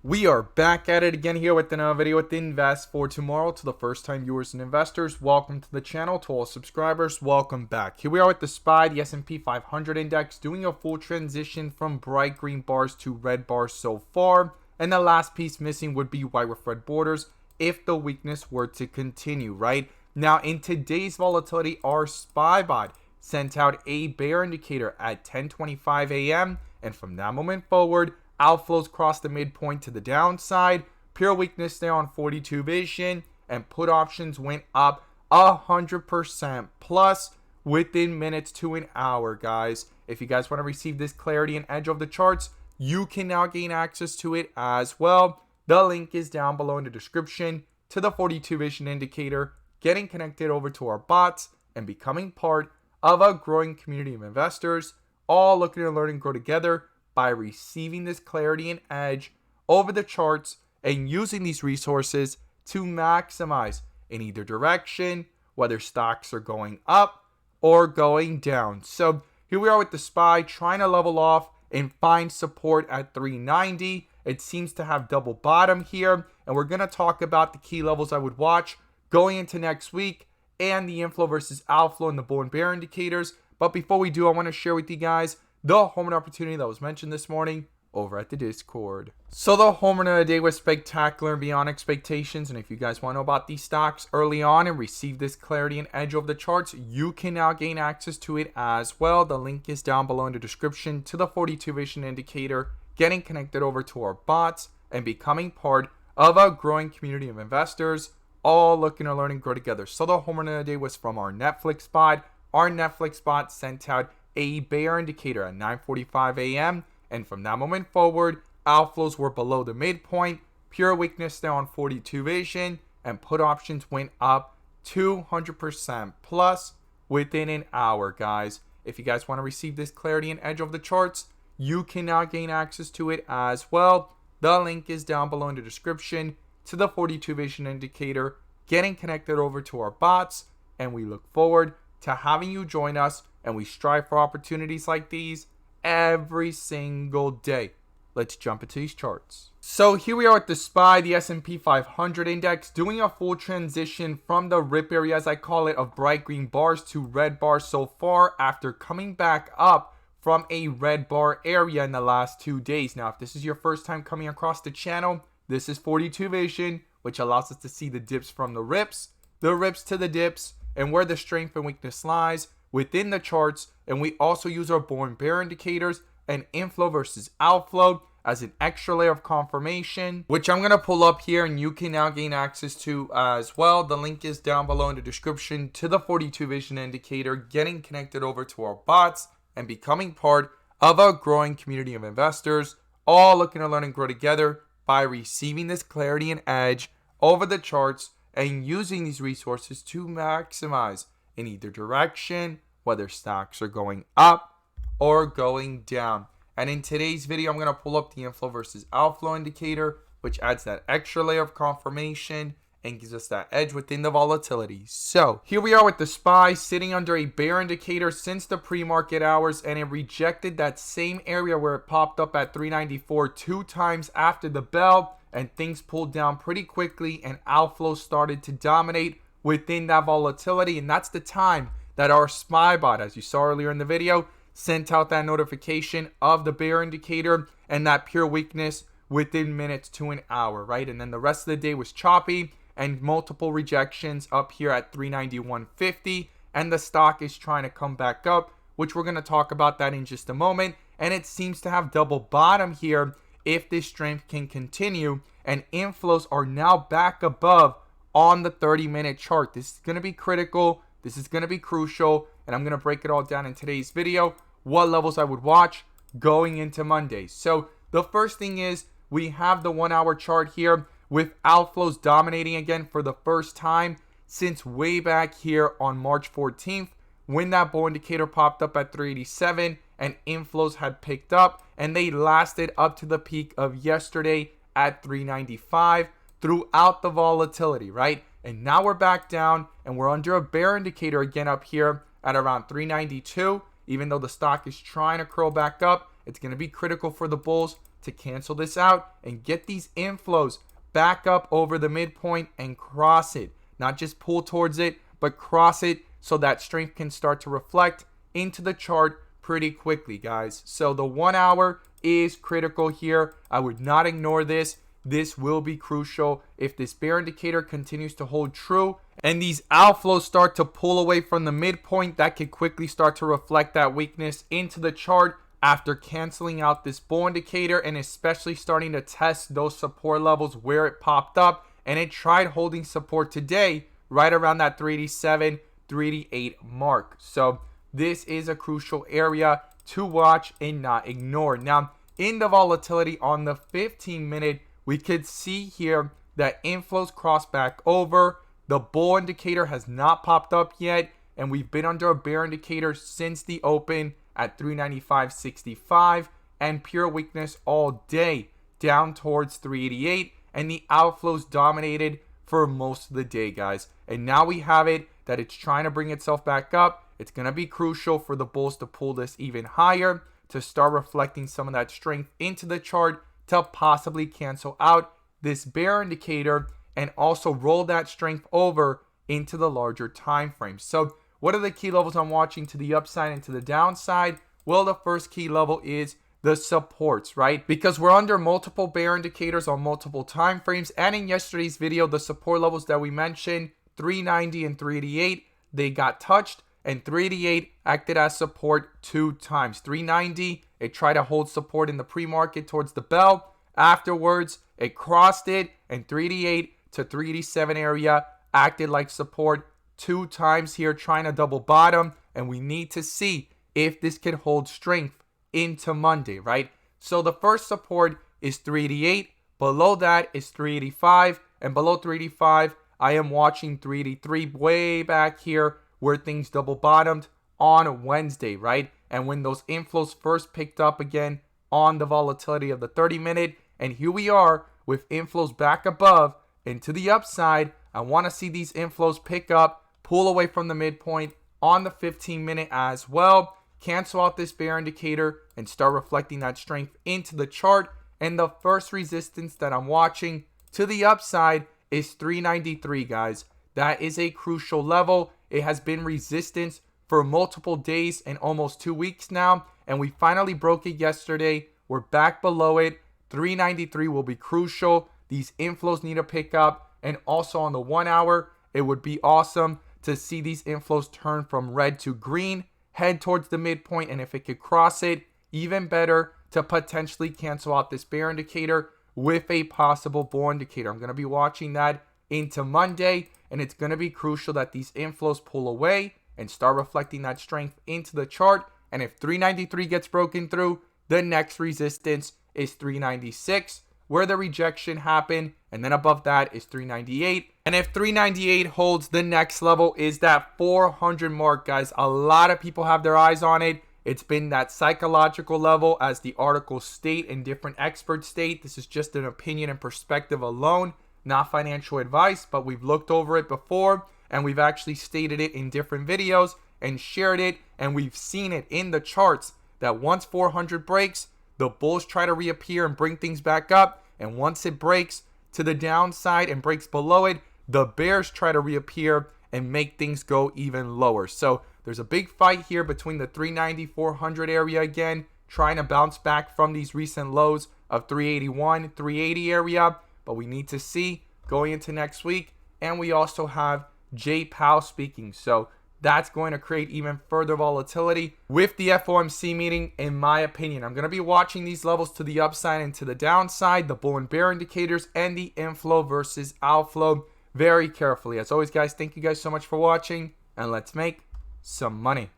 We are back at it again here with another video with Invest for Tomorrow. To the first time viewers and investors, welcome to the channel. To all subscribers, welcome back. Here we are with the SPY, the S&P 500 index, doing a full transition from bright green bars to red bars so far. And the last piece missing would be white with red borders if the weakness were to continue, right? Now, in today's volatility, our SPY bot sent out a bear indicator at 10:25 a.m. And from that moment forward, outflows crossed the midpoint to the downside, pure weakness there on 42 vision, and put options went up 100% plus within minutes to an hour, guys. If you guys want to receive this clarity and edge of the charts, you can now gain access to it as well. The link is down below in the description to the 42 vision indicator, getting connected over to our bots, and becoming part of a growing community of investors, all looking to learn and grow together by receiving this clarity and edge over the charts and using these resources to maximize in either direction, whether stocks are going up or going down. So here we are with the SPY trying to level off and find support at 390. It seems to have double bottom here, and we're going to talk about the key levels I would watch going into next week and the inflow versus outflow in the bull and bear indicators. But before we do, I want to share with you guys the home run opportunity that was mentioned this morning over at the Discord. So the home run of the day was spectacular and beyond expectations. And if you guys want to know about these stocks early on and receive this clarity and edge of the charts, you can now gain access to it as well. The link is down below in the description to the 42 vision indicator, getting connected over to our bots and becoming part of a growing community of investors, all looking to learn and grow together. So the home run of the day was from our Netflix bot. Our Netflix bot sent out a bear indicator at 9:45 a.m. and from that moment forward, outflows were below the midpoint, pure weakness there on 42 vision, and put options went up 200% plus within an hour, guys. If you guys want to receive this clarity and edge of the charts, you can now gain access to it as well. The link is down below in the description to the 42 vision indicator, getting connected over to our bots, and we look forward to having you join us, and we strive for opportunities like these every single day. Let's jump into these charts. So here we are at the SPY, the S&P 500 index, doing a full transition from the rip area, as I call it, of bright green bars to red bars so far after coming back up from a red bar area in the last 2 days. Now, if this is your first time coming across the channel, this is 42 vision, which allows us to see the dips from the rips to the dips, and where the strength and weakness lies within the charts. And we also use our bull and bear indicators and inflow versus outflow as an extra layer of confirmation, which I'm going to pull up here and you can now gain access to as well. The link is down below in the description to the 42 vision indicator, getting connected over to our bots and becoming part of a growing community of investors, all looking to learn and grow together by receiving this clarity and edge over the charts and using these resources to maximize in either direction, whether stocks are going up or going down. And in today's video, I'm going to pull up the inflow versus outflow indicator, which adds that extra layer of confirmation and gives us that edge within the volatility. So here we are with the SPY sitting under a bear indicator since the pre-market hours, and it rejected that same area where it popped up at 394 2 times after the bell, and things pulled down pretty quickly and outflows started to dominate within that volatility. And that's the time that our SPY bot, as you saw earlier in the video, sent out that notification of the bear indicator and that pure weakness within minutes to an hour, right? And then the rest of the day was choppy and multiple rejections up here at 391.50, and the stock is trying to come back up, which we're going to talk about that in just a moment. And it seems to have double bottom here if this strength can continue, and inflows are now back above on the 30-minute chart. This is going to be critical. This is going to be crucial, and I'm going to break it all down in today's video, what levels I would watch going into Monday. So the first thing is we have the 1 hour chart here with outflows dominating again for the first time since way back here on March 14th, when that bull indicator popped up at 387 and inflows had picked up, and they lasted up to the peak of yesterday at 395 throughout the volatility, right? And now we're back down and we're under a bear indicator again up here at around 392. Even though the stock is trying to curl back up, it's going to be critical for the bulls to cancel this out and get these inflows back up over the midpoint and cross it. Not just pull towards it, but cross it so that strength can start to reflect into the chart pretty quickly, guys. So the 1 hour is critical here. I would not ignore this. This will be crucial. If this bear indicator continues to hold true and these outflows start to pull away from the midpoint, that could quickly start to reflect that weakness into the chart after canceling out this bull indicator and especially starting to test those support levels where it popped up. And it tried holding support today right around that 387, 388 mark. So this is a crucial area to watch and not ignore. Now, in the volatility on the 15-minute, we could see here that inflows cross back over. The bull indicator has not popped up yet, and we've been under a bear indicator since the open at 395.65, and pure weakness all day down towards 388, and the outflows dominated for most of the day, guys. And now we have it that it's trying to bring itself back up. It's going to be crucial for the bulls to pull this even higher, to start reflecting some of that strength into the chart, to possibly cancel out this bear indicator and also roll that strength over into the larger time frame. So what are the key levels I'm watching to the upside and to the downside? Well, the first key level is the supports, right? Because we're under multiple bear indicators on multiple time frames. And in yesterday's video, the support levels that we mentioned, 390 and 388, they got touched, and 388 acted as support 2 times. 390, it tried to hold support in the pre-market towards the bell. Afterwards, it crossed it, and 388 to 387 area acted like support 2 times here, trying to double bottom. And we need to see if this can hold strength into Monday, right? So the first support is 388. Below that is 385. And below 385, I am watching 383 way back here where things double bottomed on Wednesday, right? And when those inflows first picked up again on the volatility of the 30-minute. And here we are with inflows back above and to the upside. I want to see these inflows pick up, pull away from the midpoint on the 15-minute as well. Cancel out this bear indicator and start reflecting that strength into the chart. And the first resistance that I'm watching to the upside is 393, guys. That is a crucial level. It has been resistance for multiple days and almost 2 weeks now. And we finally broke it yesterday. We're back below it. 393 will be crucial. These inflows need to pick up. And also on the 1 hour, it would be awesome to see these inflows turn from red to green, head towards the midpoint, and if it could cross it, even better to potentially cancel out this bear indicator with a possible bull indicator. I'm going to be watching that into Monday, and it's going to be crucial that these inflows pull away and start reflecting that strength into the chart. And if 393 gets broken through, the next resistance is 396, where the rejection happened, and then above that is 398. And if 398 holds, the next level is that 400 mark, guys. A lot of people have their eyes on it. It's been that psychological level, as the articles state and different experts state. This is just an opinion and perspective alone, not financial advice, but we've looked over it before, and we've actually stated it in different videos and shared it, and we've seen it in the charts that once 400 breaks, the bulls try to reappear and bring things back up. And once it breaks to the downside and breaks below it, the bears try to reappear and make things go even lower. So there's a big fight here between the 390, 400 area again, trying to bounce back from these recent lows of 381, 380 area. But we need to see going into next week. And we also have Jay Powell speaking. So that's going to create even further volatility with the FOMC meeting, in my opinion. I'm going to be watching these levels to the upside and to the downside, the bull and bear indicators, and the inflow versus outflow very carefully. As always, guys, thank you guys so much for watching, and let's make some money.